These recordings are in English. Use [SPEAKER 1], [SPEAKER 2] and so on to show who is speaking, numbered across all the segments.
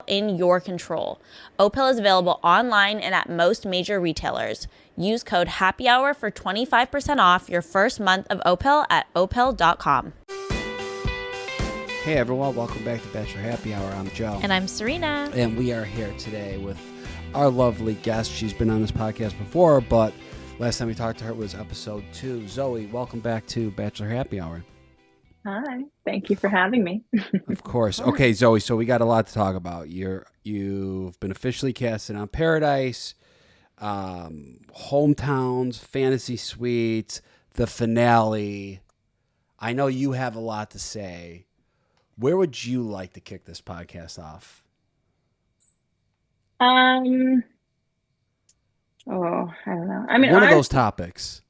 [SPEAKER 1] in your control. Opill is available online and at most major retailers. Use code HAPPYHOUR for 25% off your first month of Opill at opill.com.
[SPEAKER 2] Hey everyone, welcome back to Bachelor Happy Hour. I'm Joe.
[SPEAKER 1] And I'm Serena.
[SPEAKER 2] And we are here today with our lovely guest. She's been on this podcast before, but last time we talked to her was episode 2. Zoe, welcome back to Bachelor Happy Hour.
[SPEAKER 3] Hi, thank you for having me.
[SPEAKER 2] Of course. Okay, Zoe, so we got a lot to talk about. You've been officially casted on Paradise, Hometowns, Fantasy Suites, the finale. I know you have a lot to say. Where would you like to kick this podcast off?
[SPEAKER 3] I don't know. I mean,
[SPEAKER 2] one of those topics.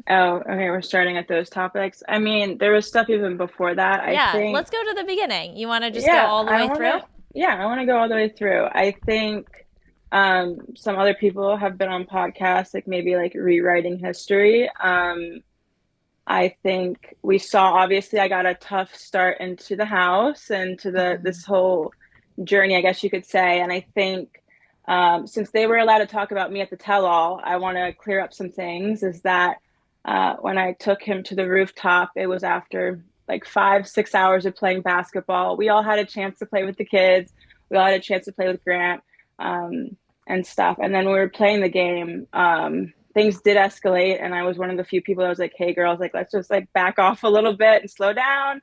[SPEAKER 3] Oh, okay. We're starting at those topics. I mean, there was stuff even before that. I think,
[SPEAKER 1] let's go to the beginning. You want to just go all the way through?
[SPEAKER 3] Yeah, I want to go all the way through. I think some other people have been on podcasts, like maybe like rewriting history. I think we saw, obviously, I got a tough start into the house and to this whole journey, I guess you could say. And I think since they were allowed to talk about me at the tell-all, I want to clear up some things. Is that when I took him to the rooftop, it was after like 5-6 hours of playing basketball. We all had a chance to play with the kids. We all had a chance to play with Grant and stuff. And then we were playing the game. Things did escalate, and I was one of the few people that was like, hey girls, like let's just like back off a little bit and slow down.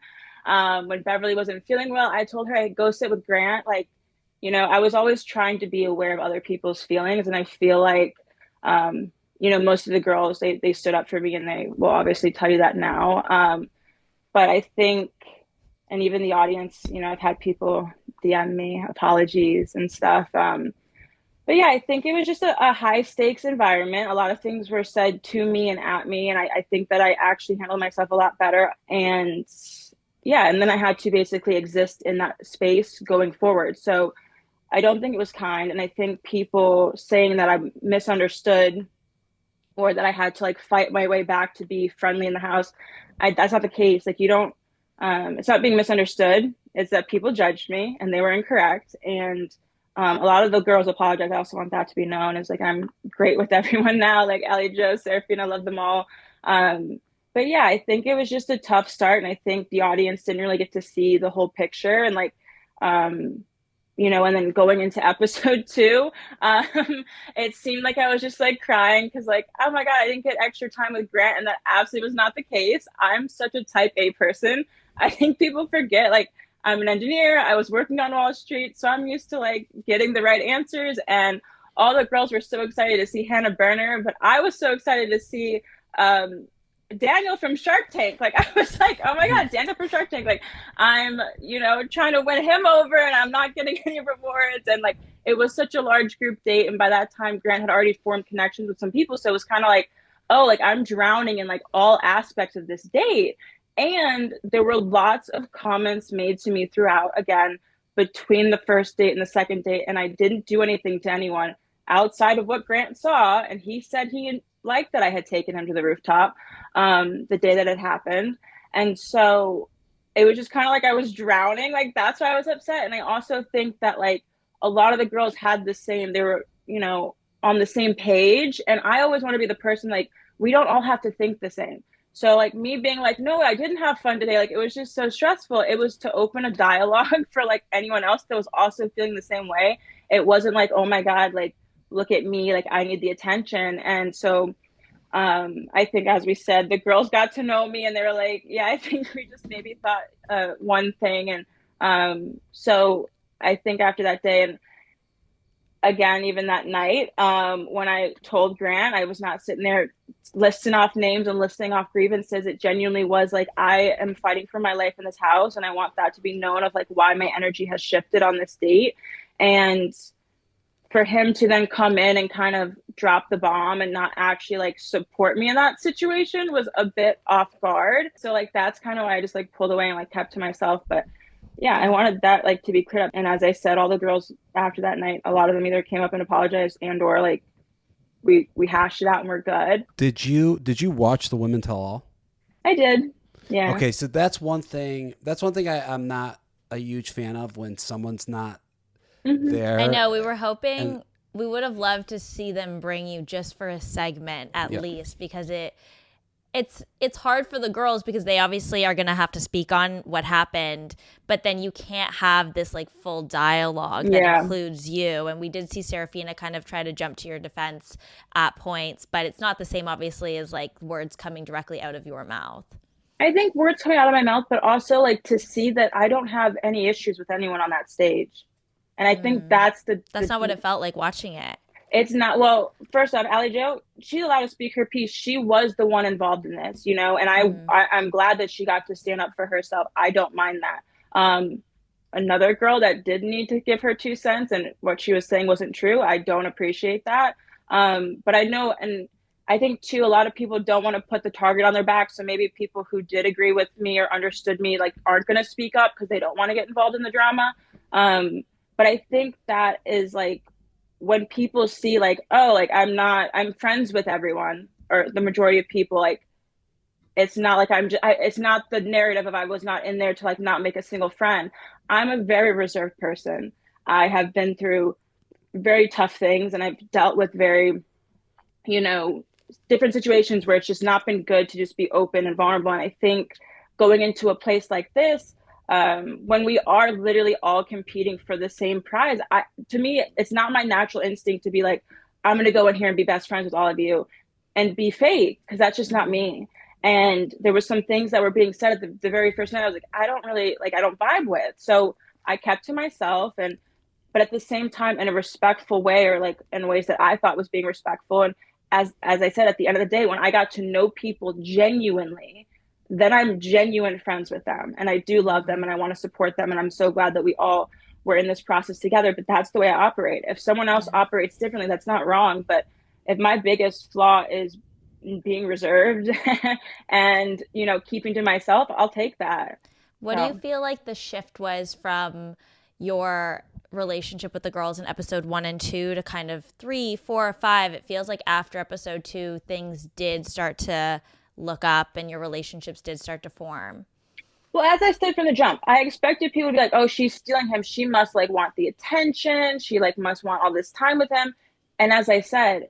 [SPEAKER 3] When Beverly wasn't feeling well, I told her, hey, go sit with Grant. Like, you know, I was always trying to be aware of other people's feelings, and I feel like you know, most of the girls, they stood up for me, and they will obviously tell you that now. But I think, and even the audience, you know, I've had people DM me apologies and stuff. But yeah, I think it was just a high stakes environment. A lot of things were said to me and at me. And I think that I actually handled myself a lot better. And yeah, and then I had to basically exist in that space going forward. So I don't think it was kind. And I think people saying that I'm misunderstood or that I had to like fight my way back to be friendly in the house, that's not the case. Like, you don't, it's not being misunderstood. It's that people judged me and they were incorrect. And a lot of the girls apologize. I also want that to be known as like, I'm great with everyone now, like Ellie, Joe, Seraphine, I love them all. But yeah, I think it was just a tough start. And I think the audience didn't really get to see the whole picture. And like, you know, and then going into episode 2, it seemed like I was just like crying because like, oh my God, I didn't get extra time with Grant. And that absolutely was not the case. I'm such a type A person. I think people forget, like, I'm an engineer. I was working on Wall Street, so I'm used to like getting the right answers. And all the girls were so excited to see Hannah Berner, but I was so excited to see Daniel from Shark Tank. Like, I was like, oh my God, Daniel from Shark Tank. Like, I'm, you know, trying to win him over, and I'm not getting any rewards. And like, it was such a large group date, and by that time, Grant had already formed connections with some people, so it was kind of like, oh, like I'm drowning in like all aspects of this date. And there were lots of comments made to me throughout, again, between the first date and the second date. And I didn't do anything to anyone outside of what Grant saw. And he said he liked that I had taken him to the rooftop the day that it happened. And so it was just kind of like I was drowning. Like, that's why I was upset. And I also think that like a lot of the girls had the same, they were, you know, on the same page. And I always want to be the person, like, we don't all have to think the same. So like me being like, no, I didn't have fun today. Like, it was just so stressful. It was to open a dialogue for like anyone else that was also feeling the same way. It wasn't like, oh my God, like, look at me, like I need the attention. And so I think, as we said, the girls got to know me and they were like, yeah, I think we just maybe thought one thing. And so I think after that day, and again, even that night, when I told Grant, I was not sitting there listing off names and listing off grievances. It genuinely was like, I am fighting for my life in this house, and I want that to be known of like why my energy has shifted on this date. And for him to then come in and kind of drop the bomb and not actually like support me in that situation was a bit off guard. So like, that's kind of why I just like pulled away and like kept to myself. But yeah, I wanted that like to be cleared up. And as I said, all the girls after that night, a lot of them either came up and apologized and or like we hashed it out and we're good.
[SPEAKER 2] Did you watch the Women Tell All?
[SPEAKER 3] I did. Yeah.
[SPEAKER 2] Okay, so that's one thing I'm not a huge fan of, when someone's not there.
[SPEAKER 1] I know we were hoping
[SPEAKER 2] And-
[SPEAKER 1] we would have loved to see them bring you just for a segment at
[SPEAKER 2] Yeah.
[SPEAKER 1] least, because it's hard for the girls because they obviously are going to have to speak on what happened, but then you can't have this like full dialogue that
[SPEAKER 3] Yeah.
[SPEAKER 1] includes you. And we did see Serafina kind of try to jump to your defense at points, but it's not the same obviously as like words coming directly out of your mouth.
[SPEAKER 3] I think words coming out of my mouth, but also like to see that I don't have any issues with anyone on that stage. And I think that's
[SPEAKER 1] That's not what it felt like watching it.
[SPEAKER 3] It's not. Well, first off, Ally Jo, she's allowed to speak her piece. She was the one involved in this, you know, and I'm glad that she got to stand up for herself. I don't mind that. Another girl that did need to give her 2 cents and what she was saying wasn't true. I don't appreciate that. But I know, and I think too, a lot of people don't want to put the target on their back. So maybe people who did agree with me or understood me like aren't going to speak up because they don't want to get involved in the drama. But I think that is like when people see like, oh, like I'm friends with everyone or the majority of people, like it's not like it's not the narrative of I was not in there to like not make a single friend. I'm a very reserved person. I have been through very tough things and I've dealt with very, you know, different situations where it's just not been good to just be open and vulnerable. And I think going into a place like this, when we are literally all competing for the same prize, to me, it's not my natural instinct to be like, I'm going to go in here and be best friends with all of you and be fake, because that's just not me. And there was some things that were being said at the very first night. I was like, I don't vibe with. So I kept to myself, but at the same time, in a respectful way, or like in ways that I thought was being respectful. And as I said, at the end of the day, when I got to know people genuinely, then I'm genuine friends with them. And I do love them and I want to support them. And I'm so glad that we all were in this process together. But that's the way I operate. If someone else operates differently, that's not wrong. But if my biggest flaw is being reserved and, you know, keeping to myself, I'll take that.
[SPEAKER 1] What do you feel like the shift was from your relationship with the girls in episode 1 and 2 to kind of 3, 4, 5? It feels like after episode 2, things did start to look up and your relationships did start to form.
[SPEAKER 3] Well, as I said from the jump, I expected people to be like, oh, she's stealing him. She must like want the attention. She like must want all this time with him. And as I said,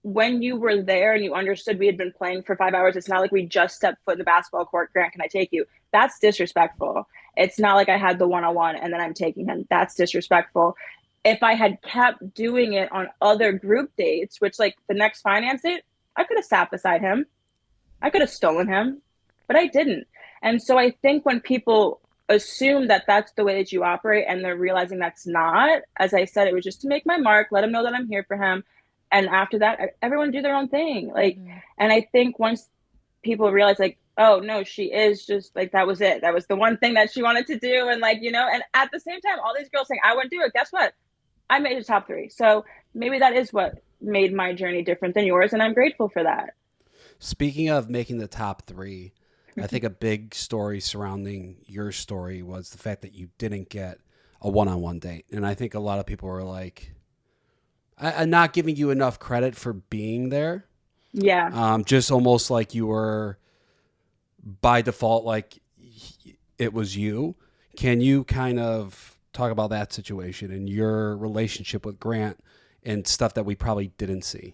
[SPEAKER 3] when you were there and you understood we had been playing for 5 hours, it's not like we just stepped foot in the basketball court. Grant, can I take you? That's disrespectful. It's not like I had the one-on-one and then I'm taking him. That's disrespectful. If I had kept doing it on other group dates, which like the next finance date, I could have sat beside him. I could have stolen him, but I didn't. And so I think when people assume that that's the way that you operate and they're realizing that's not, as I said, it was just to make my mark, let him know that I'm here for him. And after that, everyone do their own thing. Like, and I think once people realize like, oh no, she is just like, that was it. That was the one thing that she wanted to do. And like, you know, and at the same time, all these girls saying, I wouldn't do it. Guess what? I made the top 3. So maybe that is what made my journey different than yours. And I'm grateful for that.
[SPEAKER 2] Speaking of making the top 3, I think a big story surrounding your story was the fact that you didn't get a one-on-one date. And I think a lot of people were like, I'm not giving you enough credit for being there.
[SPEAKER 3] Yeah.
[SPEAKER 2] Just almost like you were by default, like it was you. Can you kind of talk about that situation and your relationship with Grant and stuff that we probably didn't see?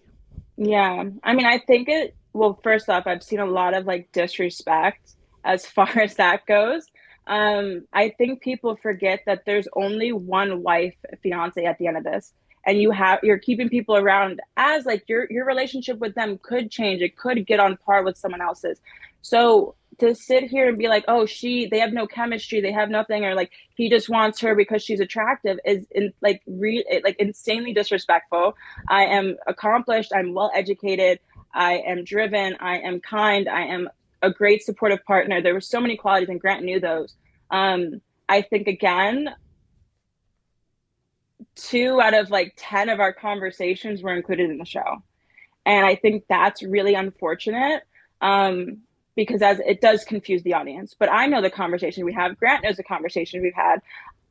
[SPEAKER 3] Yeah. I mean, I think well, first off, I've seen a lot of like disrespect as far as that goes. I think people forget that there's only one wife, fiance at the end of this. And you're keeping people around as like your relationship with them could change. It could get on par with someone else's. So to sit here and be like, oh, they have no chemistry, they have nothing, or like he just wants her because she's attractive is insanely disrespectful. I am accomplished. I'm well educated. I am driven. I am kind. I am a great supportive partner. There were so many qualities, and Grant knew those. I think again, 2 out of like 10 of our conversations were included in the show. And I think that's really unfortunate because as it does confuse the audience. But I know the conversation we have. Grant knows the conversation we've had.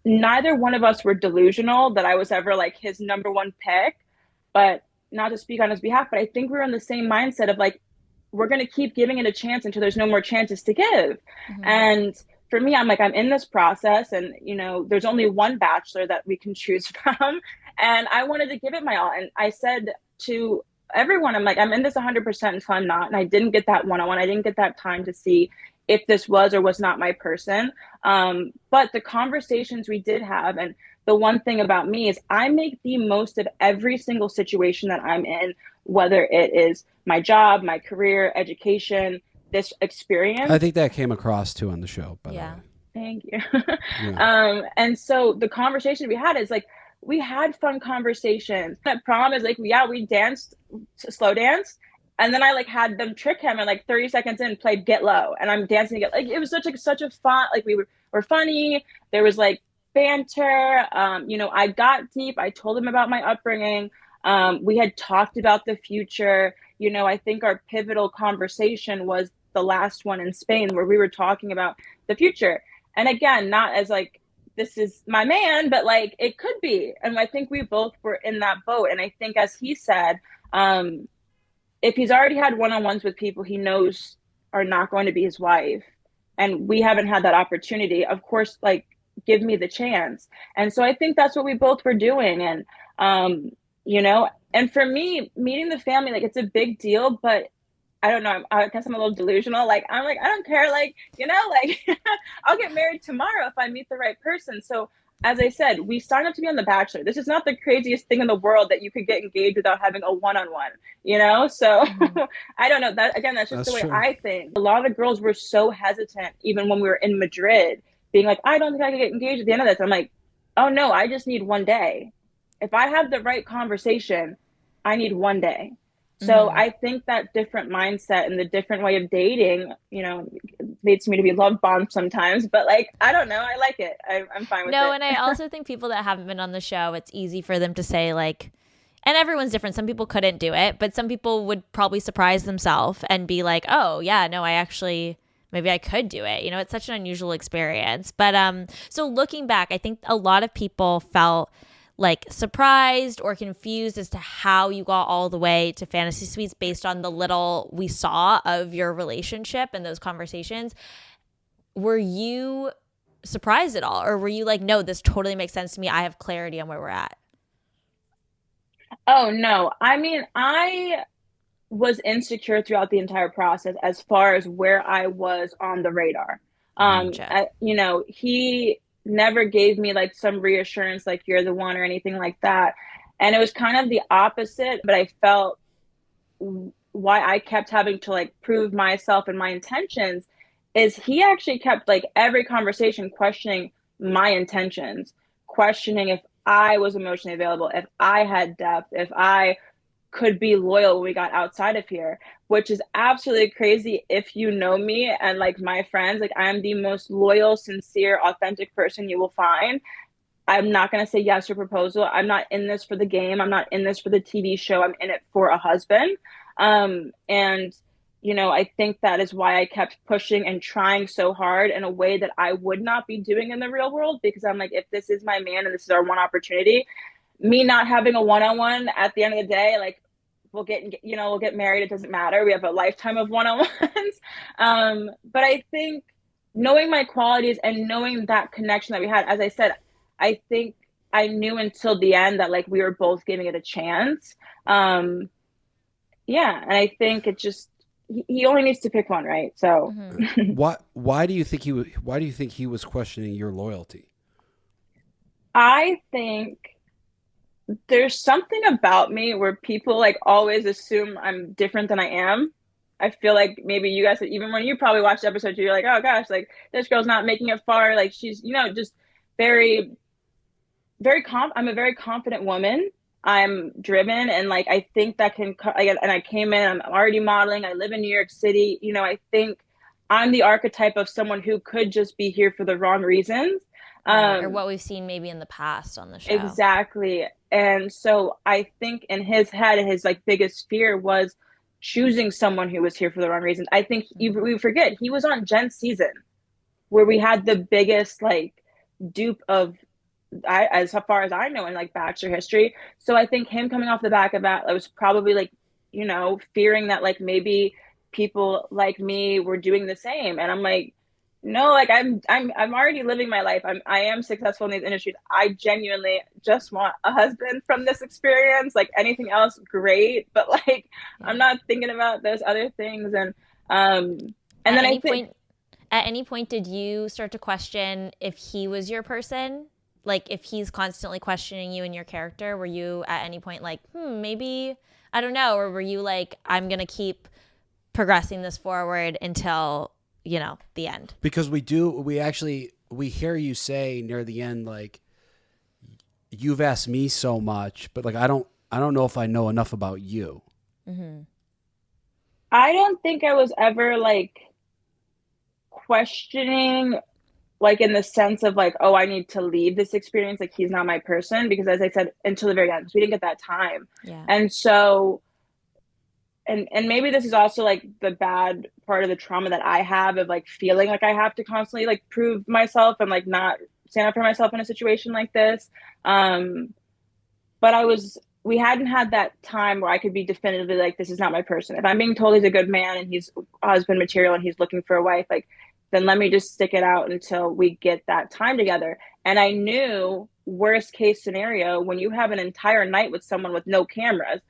[SPEAKER 3] Neither one of us were delusional that I was ever like his number 1 pick, but not to speak on his behalf, but I think we're in the same mindset of like, we're going to keep giving it a chance until there's no more chances to give. And for me, I'm like, I'm in this process, and there's only one bachelor that we can choose from, and I wanted to give it my all. And I said to everyone, I'm like, I'm in this 100% until I'm not, and I didn't get that one-on-one. I didn't get that time to see if this was or was not my person. But the conversations we did have, and the one thing about me is I make the most of every single situation that I'm in, whether it is my job, my career, education, this experience.
[SPEAKER 2] I think that came across too on the show, by the way.
[SPEAKER 3] Thank you.
[SPEAKER 2] Yeah.
[SPEAKER 3] And so the conversation we had is like, we had fun conversations. At prom is like, we danced, slow dance. And then I like had them trick him, and like 30 seconds in played Get Low, and I'm dancing to Get, like, it was such a fun, like we were funny. There was like banter. I got deep. I told him about my upbringing. We had talked about the future. I think our pivotal conversation was the last one in Spain, where we were talking about the future. And again, not as like, this is my man, but like it could be. And I think we both were in that boat. And I think, as he said, if he's already had one-on-ones with people he knows are not going to be his wife, and we haven't had that opportunity, of course, like, give me the chance. And so I think that's what we both were doing. And, and for me, meeting the family, like, it's a big deal, but I don't know. I guess I'm a little delusional. Like, I'm like, I don't care. Like, like I'll get married tomorrow if I meet the right person. So as I said, we signed up to be on The Bachelor. This is not the craziest thing in the world that you could get engaged without having a one-on-one, So I don't know. That's just the way
[SPEAKER 2] true.
[SPEAKER 3] I think. A lot of girls were so hesitant, even when we were in Madrid, being like, I don't think I could get engaged at the end of this. I'm like, oh no, I just need one day. If I have the right conversation, I need one day. So I think that different mindset and the different way of dating, leads me to be love bombed sometimes. But like, I don't know. I like it. I'm fine with it.
[SPEAKER 1] No, and I also think people that haven't been on the show, it's easy for them to say like, and everyone's different. Some people couldn't do it, but some people would probably surprise themselves and be like, oh yeah, no, maybe I could do it. It's such an unusual experience. But so looking back, I think a lot of people felt like surprised or confused as to how you got all the way to Fantasy Suites based on the little we saw of your relationship and those conversations. Were you surprised at all? Or were you like, no, this totally makes sense to me. I have clarity on where we're at.
[SPEAKER 3] Oh, no. I mean, I was insecure throughout the entire process as far as where I was on the radar. He never gave me like some reassurance, like you're the one or anything like that. And it was kind of the opposite, but I felt why I kept having to like prove myself and my intentions is he actually kept like every conversation questioning my intentions, questioning if I was emotionally available, if I had depth, if I could be loyal when we got outside of here, which is absolutely crazy. If you know me and like my friends, like I'm the most loyal, sincere, authentic person you will find. I'm not going to say yes to a proposal. I'm not in this for the game. I'm not in this for the TV show. I'm in it for a husband. I think that is why I kept pushing and trying so hard in a way that I would not be doing in the real world, because I'm like, if this is my man and this is our one opportunity, me not having a one-on-one at the end of the day, like we'll get married. It doesn't matter. We have a lifetime of one-on-ones. But I think knowing my qualities and knowing that connection that we had, as I said, I think I knew until the end that like we were both giving it a chance. And I think it just, he only needs to pick one, right? So
[SPEAKER 2] why do you think he was questioning your loyalty?
[SPEAKER 3] I think there's something about me where people like always assume I'm different than I am. I feel like maybe you guys, even when you probably watched the episode, you're like, oh gosh, like this girl's not making it far. Like she's, just very, very I'm a very confident woman. I'm driven. And like, I think that and I came in, I'm already modeling. I live in New York City. I think I'm the archetype of someone who could just be here for the wrong reasons.
[SPEAKER 1] Or what we've seen maybe in the past on the show.
[SPEAKER 3] Exactly. And so I think in his head, his like biggest fear was choosing someone who was here for the wrong reasons. I think we forget he was on Jen's season where we had the biggest like dupe of, as far as I know, in like Bachelor history. So I think him coming off the back of that, I was probably like, fearing that like maybe people like me were doing the same. And I'm like, no, like I'm already living my life. I am successful in these industries. I genuinely just want a husband from this experience. Like anything else, great, but like I'm
[SPEAKER 1] Yeah.
[SPEAKER 3] not thinking about those other things. Um and
[SPEAKER 1] At
[SPEAKER 3] then I
[SPEAKER 1] any
[SPEAKER 3] think
[SPEAKER 1] point, at any point, did you start to question if he was your person? Like if he's constantly questioning you and your character, were you at any point like, maybe I don't know, or were you like, I'm gonna keep progressing this forward until the end?
[SPEAKER 2] Because we hear you say near the end, like, you've asked me so much, but like I don't know if I know enough about you.
[SPEAKER 3] I don't think I was ever like questioning, like in the sense of like, oh, I need to leave this experience. Like he's not my person, because as I said, until the very end, because we didn't get that time.
[SPEAKER 1] Yeah.
[SPEAKER 3] And so, and maybe this is also like the bad part of the trauma that I have of like feeling like I have to constantly like prove myself and like not stand up for myself in a situation like this. Um, but we hadn't had that time where I could be definitively like, this is not my person. If I'm being told he's a good man and he's husband material and he's looking for a wife, like, then let me just stick it out until we get that time together. And I knew, worst case scenario, when you have an entire night with someone with no cameras,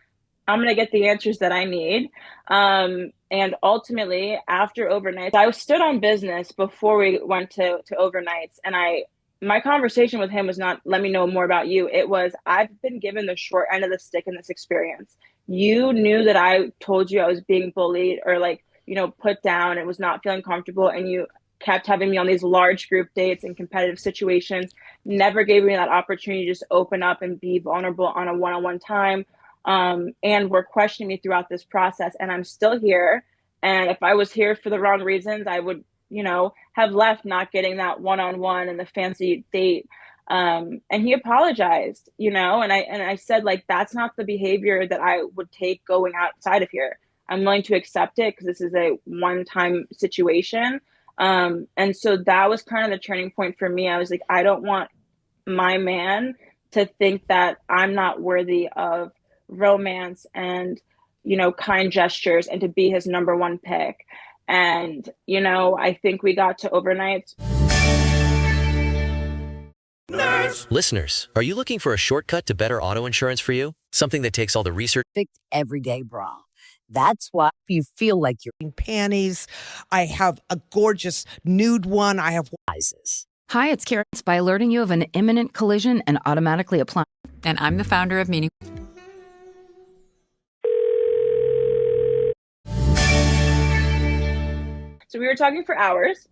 [SPEAKER 3] I'm going to get the answers that I need. And ultimately, after overnights, I stood on business before we went to overnights. And my conversation with him was not, let me know more about you. It was, I've been given the short end of the stick in this experience. You knew that I told you I was being bullied or like, put down and was not feeling comfortable. And you kept having me on these large group dates and competitive situations, never gave me that opportunity to just open up and be vulnerable on a one-on-one time. And were questioning me throughout this process. And I'm still here. And if I was here for the wrong reasons, I would, have left not getting that one-on-one and the fancy date. And he apologized, and I said, like, that's not the behavior that I would take going outside of here. I'm willing to accept it because this is a one-time situation. And so that was kind of the turning point for me. I was like, I don't want my man to think that I'm not worthy of romance and kind gestures and to be his number one pick. And I think we got to overnights.
[SPEAKER 4] Listeners, are you looking for a shortcut to better auto insurance for you? Something that takes all the research.
[SPEAKER 5] Everyday bra. That's why you feel like you're in panties. I have a gorgeous nude one. I have sizes.
[SPEAKER 6] Hi, it's Karen. By alerting you of an imminent collision and automatically applying.
[SPEAKER 7] And I'm the founder of Meaning.
[SPEAKER 3] So we were talking for hours.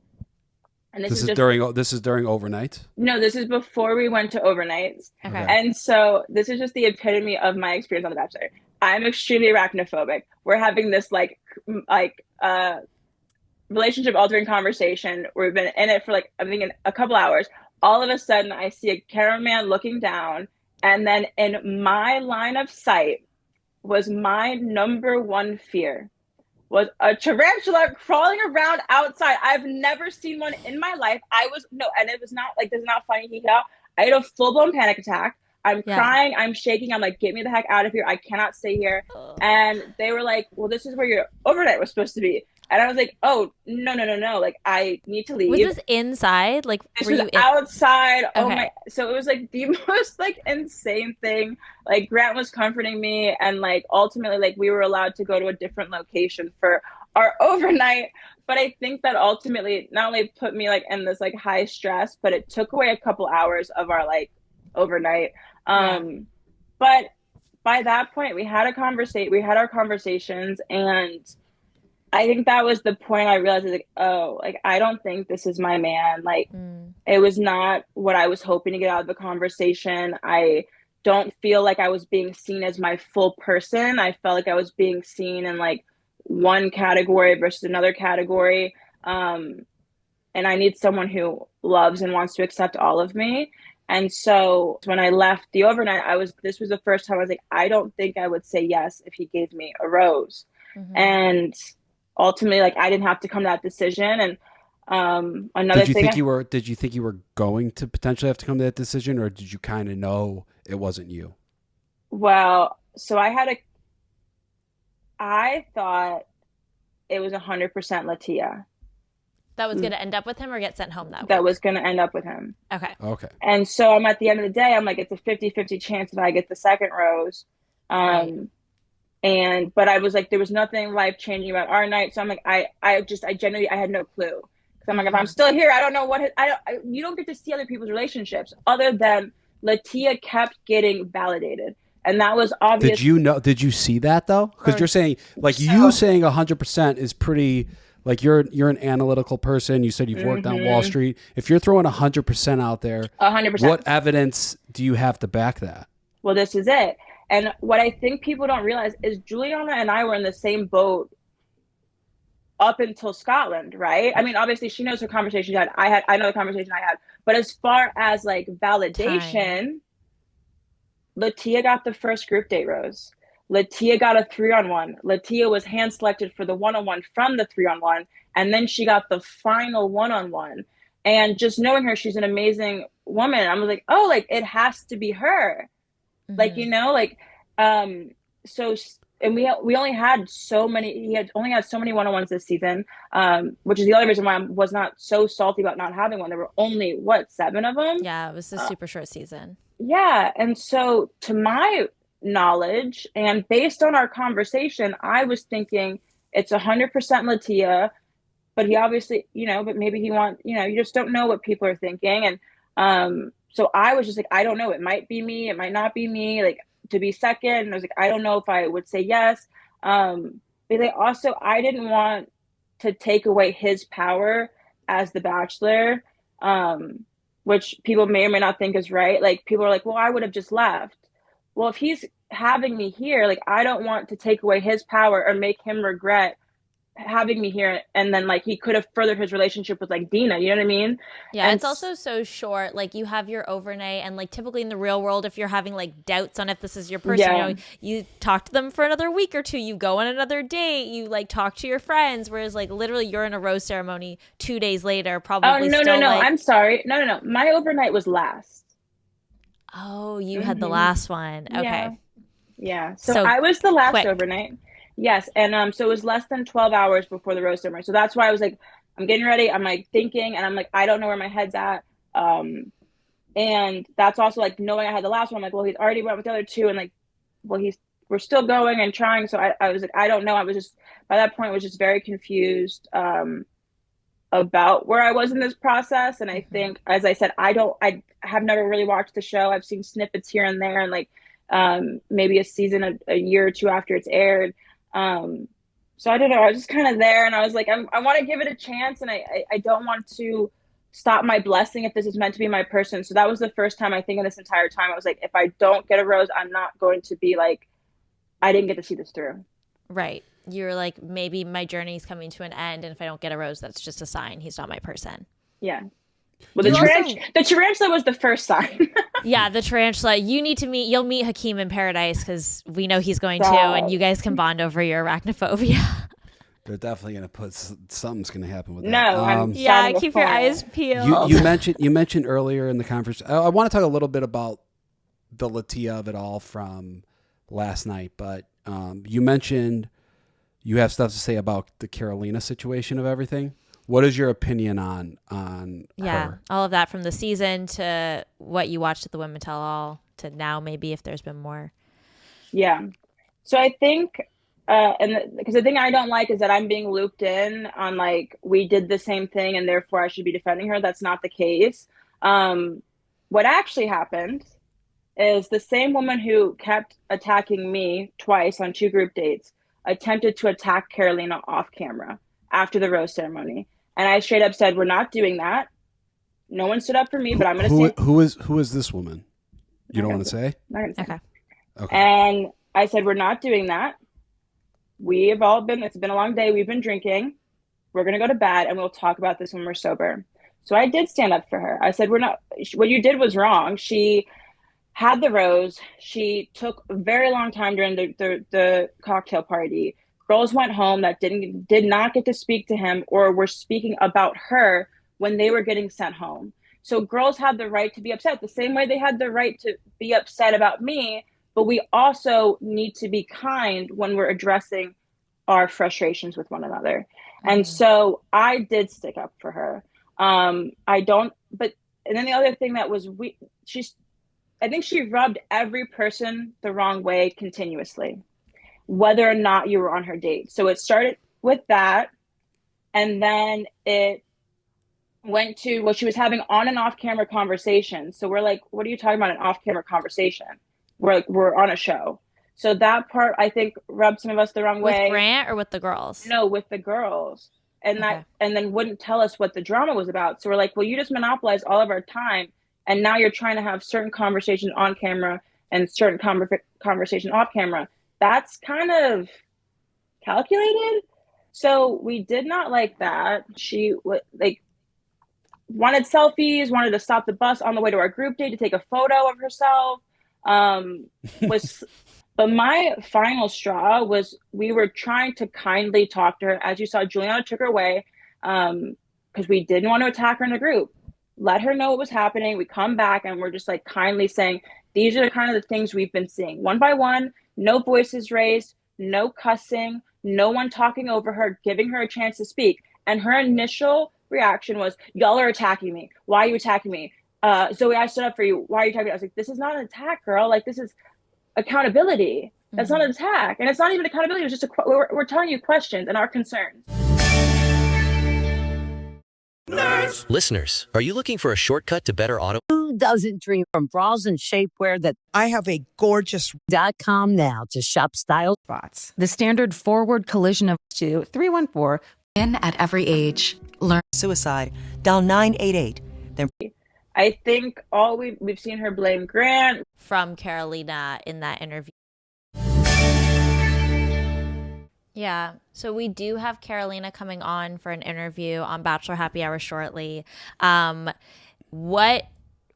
[SPEAKER 3] And
[SPEAKER 2] This is during overnight.
[SPEAKER 3] No, this is before we went to overnights.
[SPEAKER 1] Okay.
[SPEAKER 3] And so this is just the epitome of my experience on The Bachelor. I'm extremely arachnophobic. We're having this relationship altering conversation. We've been in it for like, I think, a couple hours. All of a sudden I see a cameraman looking down, and then in my line of sight was my number one fear was a tarantula crawling around outside. I've never seen one in my life. And it was not like, this is not funny. I had a full-blown panic attack. I'm crying. I'm shaking. I'm like, get me the heck out of here. I cannot stay here. And they were like, well, this is where your overnight was supposed to be. And I was like, oh, no. Like, I need to leave.
[SPEAKER 1] Was this inside? Like,
[SPEAKER 3] this
[SPEAKER 1] were
[SPEAKER 3] was
[SPEAKER 1] you
[SPEAKER 3] outside.
[SPEAKER 1] Okay.
[SPEAKER 3] Oh my. So it was like the most like insane thing. Like, Grant was comforting me, and like ultimately, like, we were allowed to go to a different location for our overnight. But I think that ultimately not only put me like in this like high stress, but it took away a couple hours of our like overnight. But by that point, we had our conversations, and I think that was the point I realized, like, oh, like, I don't think this is my man. Like, it was not what I was hoping to get out of the conversation. I don't feel like I was being seen as my full person. I felt like I was being seen in like one category versus another category. And I need someone who loves and wants to accept all of me. And so when I left the overnight, this was the first time I was like, I don't think I would say yes if he gave me a rose. And ultimately, like, I didn't have to come to that decision. And another thing,
[SPEAKER 2] did you think you were going to potentially have to come to that decision, or did you kind of know it wasn't you?
[SPEAKER 3] Well, so I thought it was 100% Latia.
[SPEAKER 1] That was going to end up with him or get sent home that
[SPEAKER 3] that
[SPEAKER 1] week?
[SPEAKER 3] was going to end up with him.
[SPEAKER 1] Okay.
[SPEAKER 2] Okay.
[SPEAKER 3] And so I'm at the end of the day, I'm like, it's a 50-50 chance that I get the second rose.
[SPEAKER 1] Right.
[SPEAKER 3] But I was like, there was nothing life changing about our night. So I'm like, I genuinely, I had no clue. Cause I'm like, if I'm still here, I don't know what, you don't get to see other people's relationships other than Latia kept getting validated. And that was obvious.
[SPEAKER 2] Did you see that though? Because you're saying you saying 100% is pretty, like you're an analytical person. You said you've worked on Wall Street. If you're throwing 100% out there,
[SPEAKER 3] 100%.
[SPEAKER 2] what evidence do you have to back that?
[SPEAKER 3] Well, this is it. And what I think people don't realize is Juliana and I were in the same boat up until Scotland, right? I mean, obviously she knows her conversation I know the conversation I had. But as far as like validation, Latia got the first group date rose. Latia got a 3-on-1. Latia was hand selected for the 1-on-1 from the 3-on-1. And then she got the final 1-on-1. And just knowing her, she's an amazing woman. I was like, oh, like it has to be her. Like, you know, like, so, and we only had so many, he had only had so many 1-on-1s this season, which is the other reason why I was not so salty about not having one. There were only, 7 of them?
[SPEAKER 1] Yeah, it was a super short season.
[SPEAKER 3] Yeah. And so to my knowledge and based on our conversation, I was thinking it's 100% Latia, but he obviously, you know, but maybe he you just don't know what people are thinking. And, so I was just like, I don't know. It might be me. It might not be me. Like to be second. And I was like, I don't know if I would say yes. But I didn't want to take away his power as the Bachelor, which people may or may not think is right. Like people are like, well, I would have just left. Well, if he's having me here, like I don't want to take away his power or make him regret having me here. And then like he could have furthered his relationship with like Dina, you know what I mean?
[SPEAKER 1] Yeah,
[SPEAKER 3] and
[SPEAKER 1] it's also so short. Like you have your overnight, and like typically in the real world, if you're having like doubts on if this is your person, you know, you talk to them for another week or two, you go on another date, you like talk to your friends, whereas like literally you're in a rose ceremony 2 days later, probably.
[SPEAKER 3] No, I'm sorry, no, my overnight was last.
[SPEAKER 1] Oh, you had the last one. Okay.
[SPEAKER 3] Yeah. So I was the last overnight. Yes. And so it was less than 12 hours before the rose ceremony. So that's why I was like, I'm getting ready. I'm like thinking, and I'm like, I don't know where my head's at. And that's also like knowing I had the last one. I'm like, well, he's already went with the other two. And like, well, we're still going and trying. So I was like, I don't know. I was just, by that point, was just very confused about where I was in this process. And I think, as I said, I have never really watched the show. I've seen snippets here and there, and like maybe a season a year or two after it's aired. So I don't know. I was just kind of there, and I was like, I want to give it a chance, and I don't want to stop my blessing if this is meant to be my person. So that was the first time I think in this entire time I was like, if I don't get a rose, I'm not going to be like, I didn't get to see this through.
[SPEAKER 1] Right. You're like, maybe my journey is coming to an end, and if I don't get a rose, that's just a sign he's not my person.
[SPEAKER 3] Yeah. Well, the tarantula was the first sign.
[SPEAKER 1] Yeah, the tarantula. You'll meet Hakeem in paradise because we know he's going to, and you guys can bond over your arachnophobia.
[SPEAKER 2] They're definitely going to put something's going to happen with that.
[SPEAKER 3] No,
[SPEAKER 1] keep your eyes peeled.
[SPEAKER 2] You mentioned earlier in the conference. I want to talk a little bit about the Latia of it all from last night, but you mentioned you have stuff to say about the Carolina situation of everything. What is your opinion on her?
[SPEAKER 1] All of that from the season to what you watched at the Women Tell All to now, maybe if there's been more.
[SPEAKER 3] Yeah. So I think, because the thing I don't like is that I'm being looped in on like, we did the same thing and therefore I should be defending her. That's not the case. What actually happened is the same woman who kept attacking me twice on 2 group dates attempted to attack Carolina off camera after the rose ceremony. And I straight up said, we're not doing that. No one stood up for me, but I'm going to say.
[SPEAKER 2] Who is this woman? You don't want to say?
[SPEAKER 3] Not gonna say.
[SPEAKER 1] Okay.
[SPEAKER 3] And I said, we're not doing that. It's been a long day. We've been drinking. We're going to go to bed and we'll talk about this when we're sober. So I did stand up for her. I said, what you did was wrong. She had the rose. She took a very long time during the cocktail party. Girls went home that did not get to speak to him or were speaking about her when they were getting sent home. So girls had the right to be upset the same way they had the right to be upset about me, but we also need to be kind when we're addressing our frustrations with one another. And so I did stick up for her. I don't, but, and then the other thing that was, I think she rubbed every person the wrong way continuously, whether or not you were on her date. So it started with that. And then it went to, well, she was having on and off camera conversations. So we're like, what are you talking about, an off camera conversation? We're like, we're on a show. So that part, I think, rubbed some of us the wrong way.
[SPEAKER 1] With Grant or with the girls?
[SPEAKER 3] No, with the girls. And that, and then wouldn't tell us what the drama was about. So we're like, well, you just monopolized all of our time. And now you're trying to have certain conversations on camera and certain conversation off camera. That's kind of calculated. So we did not like that. She like wanted selfies, wanted to stop the bus on the way to our group date to take a photo of herself. But my final straw was, we were trying to kindly talk to her. As you saw, Juliana took her away because we didn't want to attack her in the group. Let her know what was happening. We come back and we're just like kindly saying, these are kind of the things we've been seeing. One by one, no voices raised, no cussing, no one talking over her, giving her a chance to speak. And her initial reaction was, y'all are attacking me. Why are you attacking me? Zoe, I stood up for you. Why are you attacking me? I was like, this is not an attack, girl. Like, this is accountability. That's not an attack. And it's not even accountability. It's just we're telling you questions and our concerns.
[SPEAKER 4] Nerds. Listeners, are you looking for a shortcut to better auto?
[SPEAKER 5] Who doesn't dream from bras and shapewear that I have a gorgeous .com now to shop style spots.
[SPEAKER 6] The standard forward collision of 314.
[SPEAKER 7] In at every age. Learn.
[SPEAKER 8] Suicide. Dial 988.
[SPEAKER 3] I think all we've seen her blame Grant.
[SPEAKER 1] From Carolina in that interview. Yeah, so we do have Carolina coming on for an interview on Bachelor Happy Hour shortly. What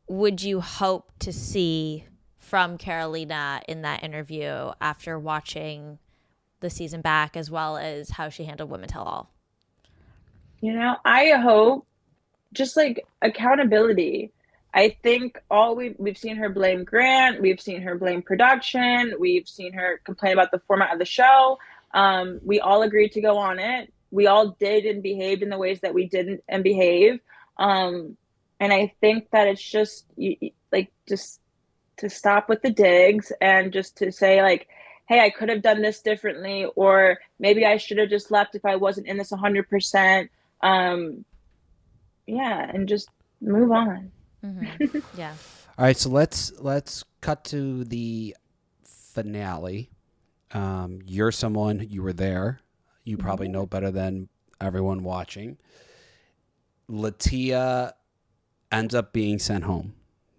[SPEAKER 1] would you hope to see from Carolina in that interview after watching the season back, as well as how she handled Women Tell All?
[SPEAKER 3] You know, I hope just like accountability. I think we've seen her blame Grant, we've seen her blame production, we've seen her complain about the format of the show. We all agreed to go on it. We all did and behaved in the ways that we didn't and behave. And I think that it's just just to stop with the digs and just to say like, hey, I could have done this differently, or maybe I should have just left if I wasn't in this 100%. Yeah, and just move on.
[SPEAKER 1] Mm-hmm. Yeah.
[SPEAKER 2] All right, so let's cut to the finale. You're someone, you were there. You probably know better than everyone watching. Latia ends up being sent home.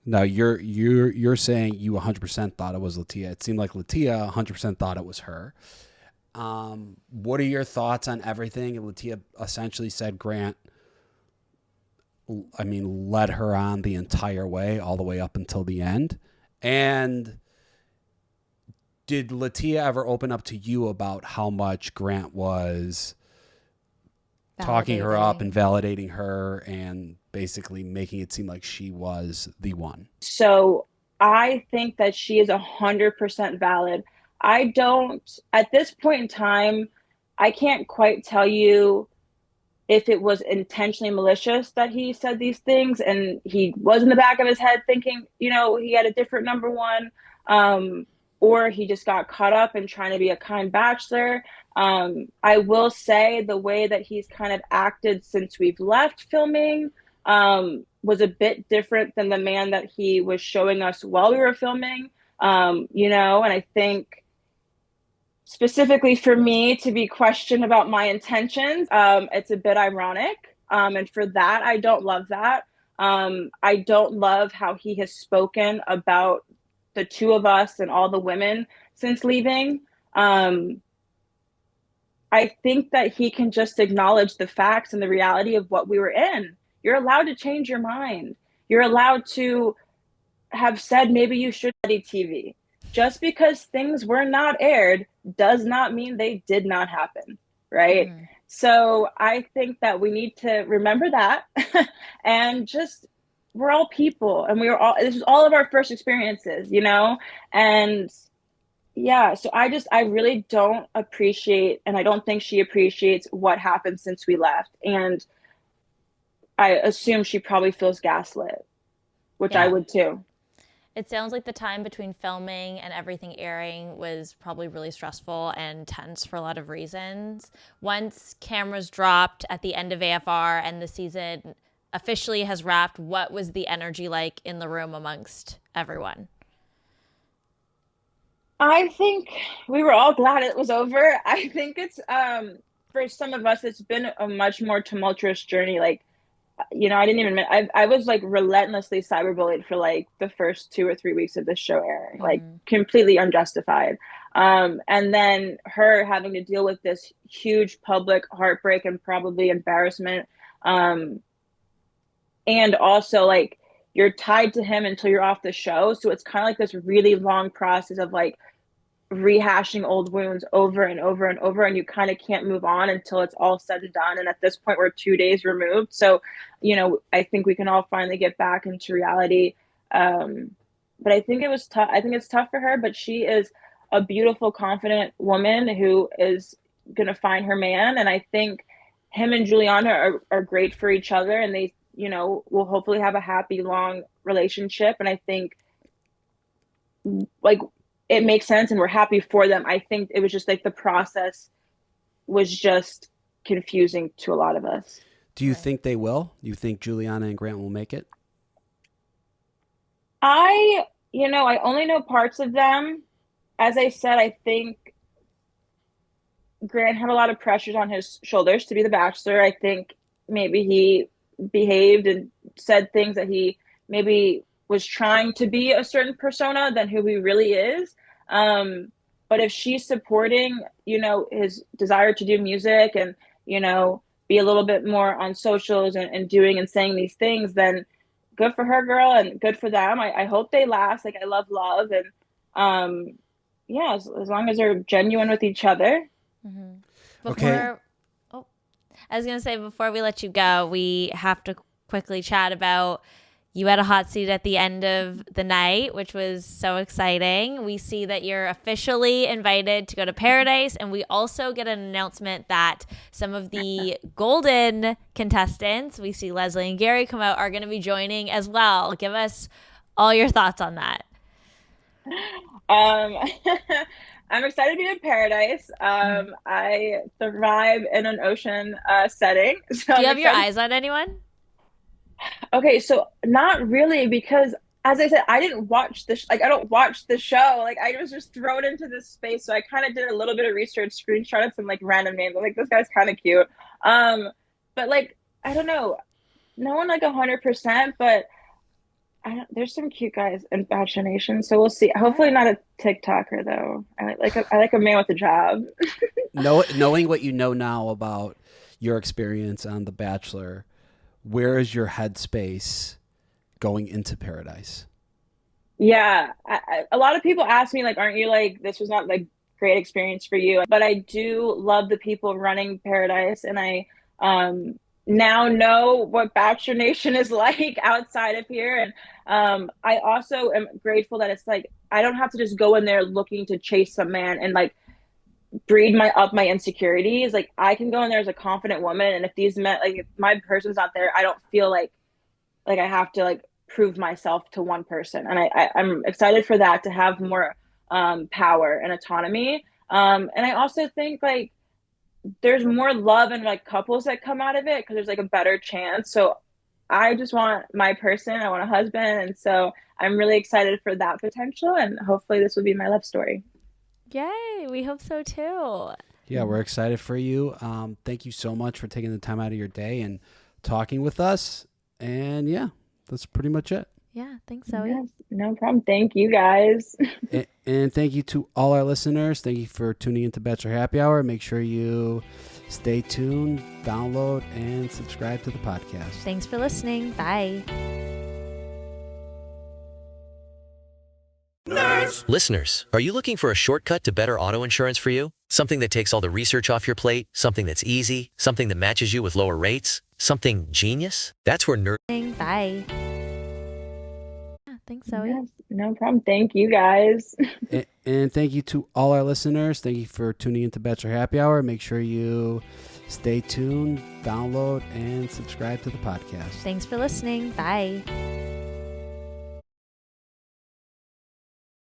[SPEAKER 2] Now you're saying you 100% thought it was Latia. It seemed like Latia 100% thought it was her. What are your thoughts on everything? Latia essentially said Grant, led her on the entire way, all the way up until the end. And did Latia ever open up to you about how much Grant was talking her up and validating her and basically making it seem like she was the one?
[SPEAKER 3] So I think that she is 100% valid. I don't, at this point in time, I can't quite tell you if it was intentionally malicious that he said these things and he was in the back of his head thinking, he had a different number one, or he just got caught up in trying to be a kind bachelor. I will say the way that he's kind of acted since we've left filming was a bit different than the man that he was showing us while we were filming, and I think specifically for me to be questioned about my intentions, it's a bit ironic. And for that, I don't love that. I don't love how he has spoken about the two of us and all the women since leaving. I think that he can just acknowledge the facts and the reality of what we were in. You're allowed to change your mind. You're allowed to have said maybe you should study TV. Just because things were not aired does not mean they did not happen, right? Mm. So I think that we need to remember that and just, we're all people and this was all of our first experiences, and Yeah, so I really don't appreciate, and I don't think she appreciates what happened since we left. And I assume she probably feels gaslit, which I
[SPEAKER 1] Yeah.
[SPEAKER 3] would too.
[SPEAKER 1] It sounds like the time between filming and everything airing was probably really stressful and tense for a lot of reasons. Once cameras dropped at the end of AFR and the season officially has wrapped, what was the energy like in the room amongst everyone?
[SPEAKER 3] I think we were all glad it was over. I think it's for some of us it's been a much more tumultuous journey. Like, I didn't even admit I was like relentlessly cyberbullied for like the first 2 or 3 weeks of this show airing, like completely unjustified. And then her having to deal with this huge public heartbreak and probably embarrassment. And also like you're tied to him until you're off the show. So it's kind of like this really long process of like rehashing old wounds over and over and over, and you kind of can't move on until it's all said and done. And at this point we're 2 days removed, so I think we can all finally get back into reality. But I think it was tough. I think it's tough for her, but she is a beautiful, confident woman who is going to find her man. And I think him and Juliana are great for each other, and they will hopefully have a happy long relationship. And I think like it makes sense and we're happy for them. I think it was just like the process was just confusing to a lot of us.
[SPEAKER 2] Do you think they will? Do you think Juliana and Grant will make it?
[SPEAKER 3] I only know parts of them. As I said, I think Grant had a lot of pressures on his shoulders to be the Bachelor. I think maybe he behaved and said things that he maybe was trying to be a certain persona than who he really is. But if she's supporting, his desire to do music and, be a little bit more on socials and doing and saying these things, then good for her, girl, and good for them. I hope they last. Like, I love love. And, yeah, as long as they're genuine with each other.
[SPEAKER 1] Mm-hmm.
[SPEAKER 2] Okay.
[SPEAKER 1] I was going to say, before we let you go, we have to quickly chat about you had a hot seat at the end of the night, which was so exciting. We see that you're officially invited to go to Paradise, and we also get an announcement that some of the golden contestants, we see Leslie and Gary come out, are going to be joining as well. Give us all your thoughts on that.
[SPEAKER 3] I'm excited to be in Paradise. I thrive in an ocean setting. So
[SPEAKER 1] do you have your eyes on anyone?
[SPEAKER 3] Okay, so not really, because as I said, I didn't watch this. I don't watch the show. Like, I was just thrown into this space, so I kind of did a little bit of research, screenshotted some like random names. I'm like, this guy's kind of cute. But like, I don't know, no one like 100%, but there's some cute guys in Bachelor Nation, so we'll see. Hopefully not a TikToker though. I like a man with a job.
[SPEAKER 2] Knowing what you know now about your experience on The Bachelor, where is your headspace going into Paradise?
[SPEAKER 3] Yeah, a lot of people ask me like, aren't you like, this was not like great experience for you? But I do love the people running Paradise, and I now know what Bachelor Nation is like outside of here. And I also am grateful that it's like I don't have to just go in there looking to chase some man and like breed my insecurities. Like, I can go in there as a confident woman, and if these men, like, if my person's not there, I don't feel like I have to like prove myself to one person. And I'm excited for that, to have more power and autonomy. And I also think like there's more love and like couples that come out of it because there's like a better chance. So I just want my person. I want a husband, and so I'm really excited for that potential. And hopefully this will be my love story.
[SPEAKER 1] Yay, we hope so too.
[SPEAKER 2] Yeah, we're excited for you. Thank you so much for taking the time out of your day and talking with us. And yeah, that's pretty much it.
[SPEAKER 1] Yeah, thanks, Zoe.
[SPEAKER 3] Yes, no problem. Thank you, guys.
[SPEAKER 2] and thank you to all our listeners. Thank you for tuning into Bachelor Happy Hour. Make sure you stay tuned, download, and subscribe to the podcast.
[SPEAKER 1] Thanks for listening. Bye.
[SPEAKER 4] Listeners, are you looking for a shortcut to better auto insurance for you? Something that takes all the research off your plate? Something that's easy? Something that matches you with lower rates? Something genius? That's where
[SPEAKER 1] Bye. Thanks, Zoe.
[SPEAKER 3] Yes, no problem. Thank you guys.
[SPEAKER 2] And thank you to all our listeners. Thank you for tuning into Bachelor Happy Hour. Make sure you stay tuned, download, and subscribe to the podcast.
[SPEAKER 1] Thanks for listening. Bye.